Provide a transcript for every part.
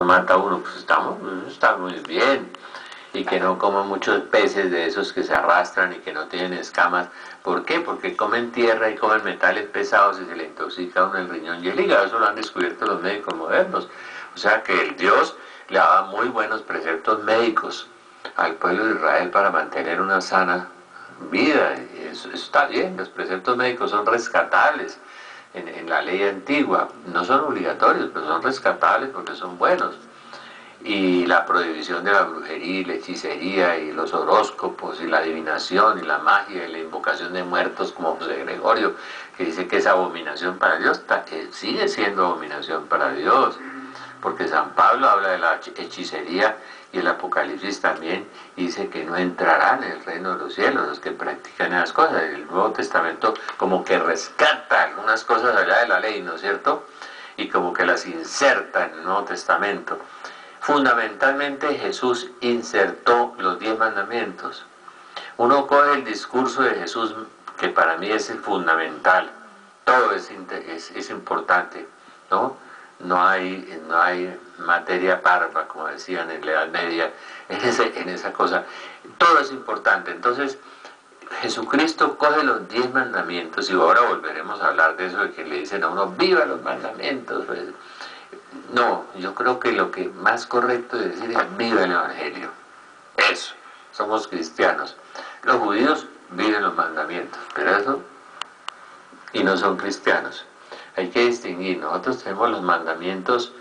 mata a uno, pues está muy bien. Y que no coma muchos peces de esos que se arrastran y que no tienen escamas. ¿Por qué? Porque comen tierra y comen metales pesados y se le intoxica a uno el riñón y el hígado. Eso lo han descubierto los médicos modernos. O sea que el Dios le daba muy buenos preceptos médicos al pueblo de Israel para mantener una sana vida. Y eso está bien, los preceptos médicos son rescatables en la ley antigua. No son obligatorios, pero son rescatables porque son buenos. Y la prohibición de la brujería y la hechicería y los horóscopos y la adivinación y la magia y la invocación de muertos como José Gregorio, que dice que es abominación para Dios, sigue siendo abominación para Dios, porque San Pablo habla de la hechicería y el Apocalipsis también dice que no entrarán en el reino de los cielos los que practican esas cosas. El Nuevo Testamento como que rescata algunas cosas allá de la ley, ¿no es cierto? Y como que las inserta en el Nuevo Testamento. Fundamentalmente Jesús insertó los 10 mandamientos. Uno coge el discurso de Jesús, que para mí es el fundamental. Todo es importante, ¿no? No hay materia parva, como decían en la Edad Media, en esa cosa. Todo es importante. Entonces, Jesucristo coge los 10 mandamientos, y ahora volveremos a hablar de eso, de que le dicen a uno, viva los mandamientos, pues. No, yo creo que lo que más correcto es decir es viva el Evangelio. Eso, somos cristianos. Los judíos viven los mandamientos, pero eso, y no son cristianos. Hay que distinguir, nosotros tenemos los mandamientos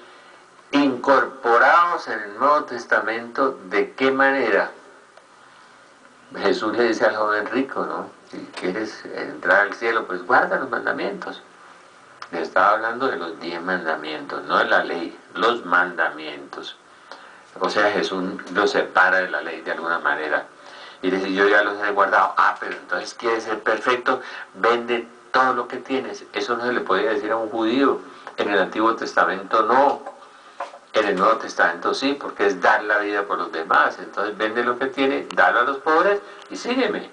incorporados en el Nuevo Testamento. ¿De qué manera? Jesús le dice al joven rico, ¿no? Si quieres entrar al cielo, pues guarda los mandamientos. Le estaba hablando de los 10 mandamientos, no de la ley, los mandamientos. O sea, Jesús los separa de la ley de alguna manera. Y dice, yo ya los he guardado. Ah, pero entonces quieres ser perfecto, vende todo lo que tienes. Eso no se le podía decir a un judío. En el Antiguo Testamento no. En el Nuevo Testamento sí, porque es dar la vida por los demás. Entonces vende lo que tiene, dalo a los pobres y sígueme.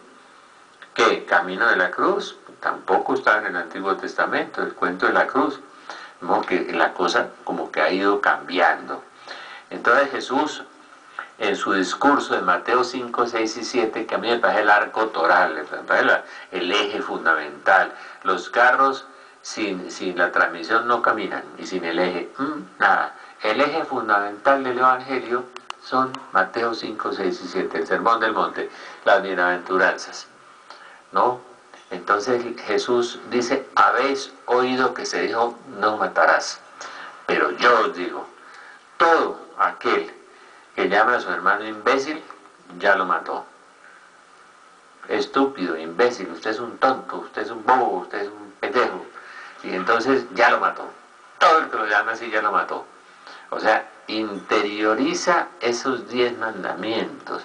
¿Qué? Camino de la cruz. Tampoco está en el Antiguo Testamento, el cuento de la cruz. ¿No? Que la cosa como que ha ido cambiando. Entonces Jesús, en su discurso de Mateo 5, 6 y 7, que a mí me parece el arco toral, me parece el eje fundamental. Los carros sin la transmisión no caminan, y sin el eje, nada. El eje fundamental del Evangelio son Mateo 5, 6 y 7, el Sermón del Monte, las bienaventuranzas, ¿no? Entonces Jesús dice, habéis oído que se dijo, no matarás, pero yo os digo, todo aquel que llame a su hermano imbécil, ya lo mató. Estúpido, imbécil, usted es un tonto, usted es un bobo, usted es un pendejo, y entonces ya lo mató. Todo el que lo llame así ya lo mató. O sea, interioriza esos 10 mandamientos.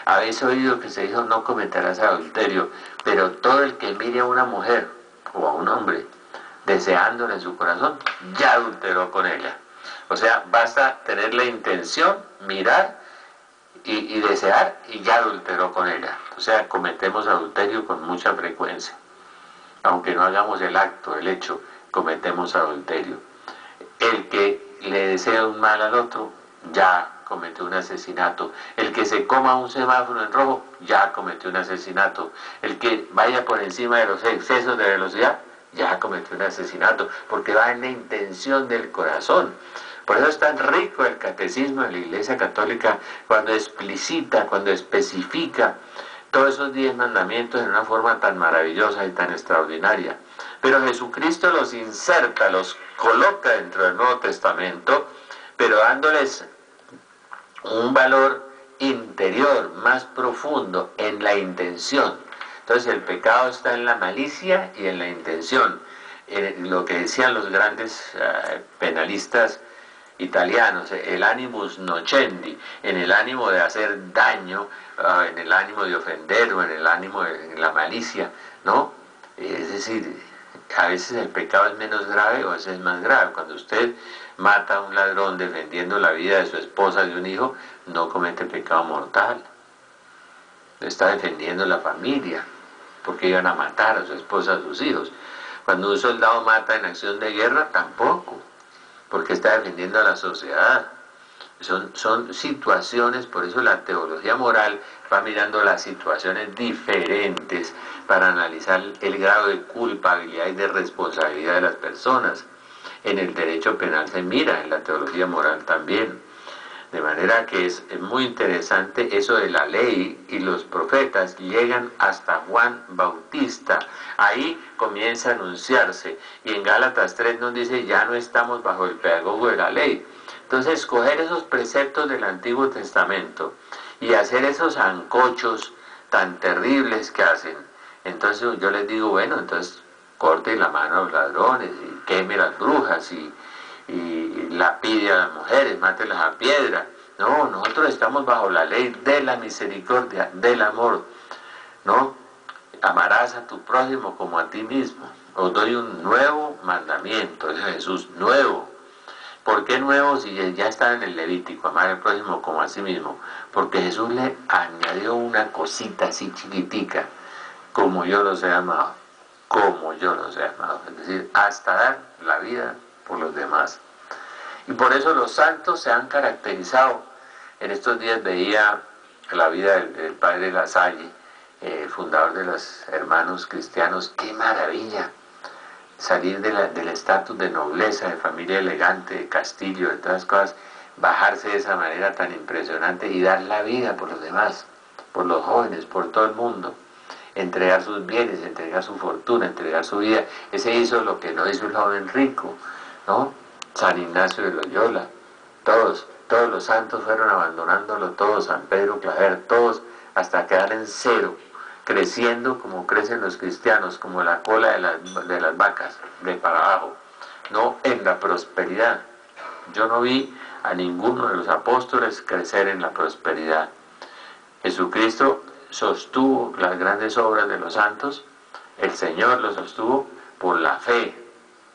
Habéis oído que se dijo, no cometerás adulterio, pero todo el que mire a una mujer o a un hombre deseándola en su corazón, ya adulteró con ella. O sea, basta tener la intención, mirar y desear, y ya adulteró con ella. O sea, cometemos adulterio con mucha frecuencia. Aunque no hagamos el acto, el hecho, cometemos adulterio. El que le desea un mal al otro, ya cometió un asesinato. El que se coma un semáforo en rojo, ya cometió un asesinato. El que vaya por encima de los excesos de velocidad, ya cometió un asesinato, porque va en la intención del corazón. Por eso es tan rico el catecismo de la Iglesia Católica, cuando explicita, cuando especifica todos esos 10 mandamientos en una forma tan maravillosa y tan extraordinaria. Pero Jesucristo los inserta, los coloca dentro del Nuevo Testamento, pero dándoles un valor interior, más profundo, en la intención. Entonces el pecado está en la malicia y en la intención. Lo que decían los grandes penalistas italianos, el animus nocendi, en el ánimo de hacer daño, en el ánimo de ofender, o en el ánimo de la malicia, ¿no? Es decir, a veces el pecado es menos grave o a veces es más grave. Cuando usted mata a un ladrón defendiendo la vida de su esposa, de un hijo, no comete pecado mortal. Está defendiendo la familia, porque iban a matar a su esposa, a sus hijos. Cuando un soldado mata en acción de guerra, tampoco, porque está defendiendo a la sociedad. Son situaciones, por eso la teología moral va mirando las situaciones diferentes para analizar el grado de culpabilidad y de responsabilidad de las personas. En el derecho penal se mira, en la teología moral también. De manera que es muy interesante eso de la ley, y los profetas llegan hasta Juan Bautista. Ahí comienza a anunciarse. Y en Gálatas 3 nos dice, ya no estamos bajo el pedagogo de la ley. Entonces, escoger esos preceptos del Antiguo Testamento y hacer esos ancochos tan terribles que hacen. Entonces yo les digo, bueno, entonces corte la mano a los ladrones y queme las brujas y lapide a las mujeres, mátelas a piedra. No, nosotros estamos bajo la ley de la misericordia, del amor, ¿no? Amarás a tu prójimo como a ti mismo. Os doy un nuevo mandamiento, dice Jesús, nuevo. ¿Por qué nuevo si ya está en el Levítico, amar al prójimo como a sí mismo? Porque Jesús le añadió una cosita así chiquitica, como yo los he amado, como yo los he amado. Es decir, hasta dar la vida por los demás. Y por eso los santos se han caracterizado. En estos días veía la vida del padre La Salle, fundador de los hermanos cristianos. ¡Qué maravilla! Salir del estatus de nobleza, de familia elegante, de castillo, de todas las cosas, bajarse de esa manera tan impresionante y dar la vida por los demás, por los jóvenes, por todo el mundo. Entregar sus bienes, entregar su fortuna, entregar su vida. Ese hizo lo que no hizo el joven rico, ¿no? San Ignacio de Loyola, todos los santos fueron abandonándolo, todos, San Pedro Claver, todos, hasta quedar en cero, creciendo como crecen los cristianos, como la cola de las vacas, de para abajo, no en la prosperidad. Yo no vi a ninguno de los apóstoles crecer en la prosperidad. Jesucristo sostuvo las grandes obras de los santos, el Señor los sostuvo por la fe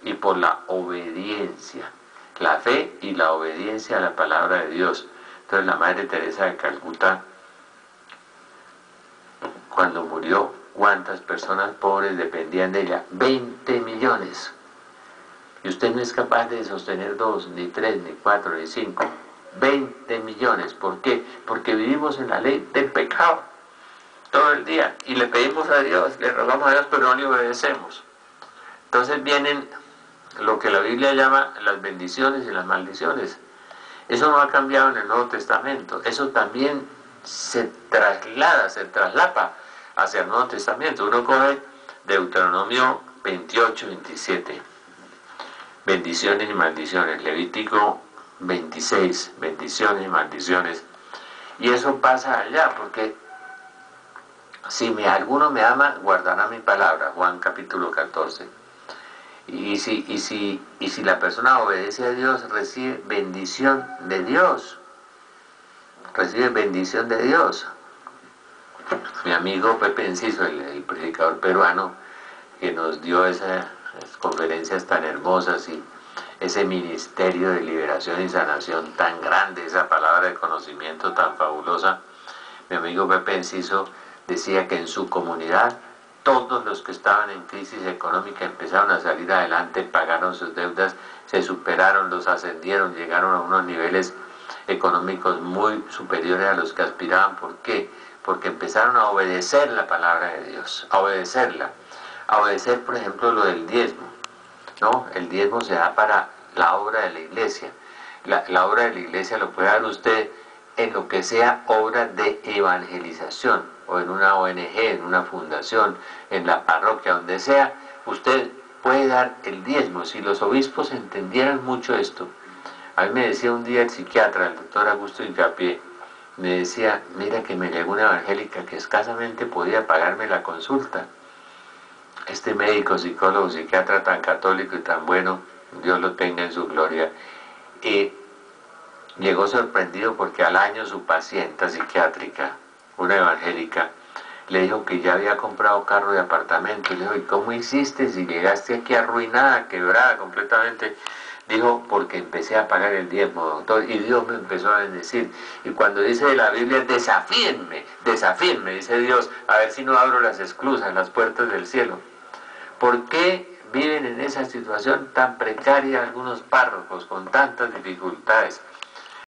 y por la obediencia. La fe y la obediencia a la palabra de Dios. Entonces la Madre Teresa de Calcuta, cuando murió, ¿cuántas personas pobres dependían de ella? 20 millones. Y usted no es capaz de sostener 2, ni 3, ni 4, ni 5. 20 millones. ¿Por qué? Porque vivimos en la ley del pecado todo el día. Y le pedimos a Dios, le rogamos a Dios, pero no le obedecemos. Entonces vienen lo que la Biblia llama las bendiciones y las maldiciones. Eso no ha cambiado en el Nuevo Testamento. Eso también se traslapa hacia el Nuevo Testamento. Uno coge Deuteronomio 28, 27. Bendiciones y maldiciones. Levítico 26, bendiciones y maldiciones. Y eso pasa allá, porque si alguno me ama, guardará mi palabra. Juan capítulo 14. Y si la persona obedece a Dios, recibe bendición de Dios. Recibe bendición de Dios. Mi amigo Pepe Enciso, el predicador peruano, que nos dio esas conferencias tan hermosas y ese ministerio de liberación y sanación tan grande, esa palabra de conocimiento tan fabulosa, mi amigo Pepe Enciso decía que en su comunidad todos los que estaban en crisis económica empezaron a salir adelante, pagaron sus deudas, se superaron, los ascendieron, llegaron a unos niveles económicos muy superiores a los que aspiraban. ¿Por qué? Porque empezaron a obedecer la palabra de Dios, a obedecerla. A obedecer, por ejemplo, lo del diezmo, ¿no? El diezmo se da para la obra de la iglesia. La obra de la iglesia lo puede dar usted en lo que sea obra de evangelización, o en una ONG, en una fundación, en la parroquia, donde sea, usted puede dar el diezmo. Si los obispos entendieran mucho esto. A mí me decía un día el psiquiatra, el doctor Augusto Incapié, me decía, mira que me llegó una evangélica que escasamente podía pagarme la consulta. Este médico, psicólogo, psiquiatra tan católico y tan bueno, Dios lo tenga en su gloria, llegó sorprendido porque al año su paciente psiquiátrica, una evangélica, le dijo que ya había comprado carro y apartamento. Le dijo, ¿y cómo hiciste si llegaste aquí arruinada, quebrada completamente? Dijo, porque empecé a pagar el diezmo, doctor, y Dios me empezó a bendecir. Y cuando dice de la Biblia, desafíenme, dice Dios, a ver si no abro las esclusas, las puertas del cielo. ¿Por qué viven en esa situación tan precaria algunos párrocos con tantas dificultades?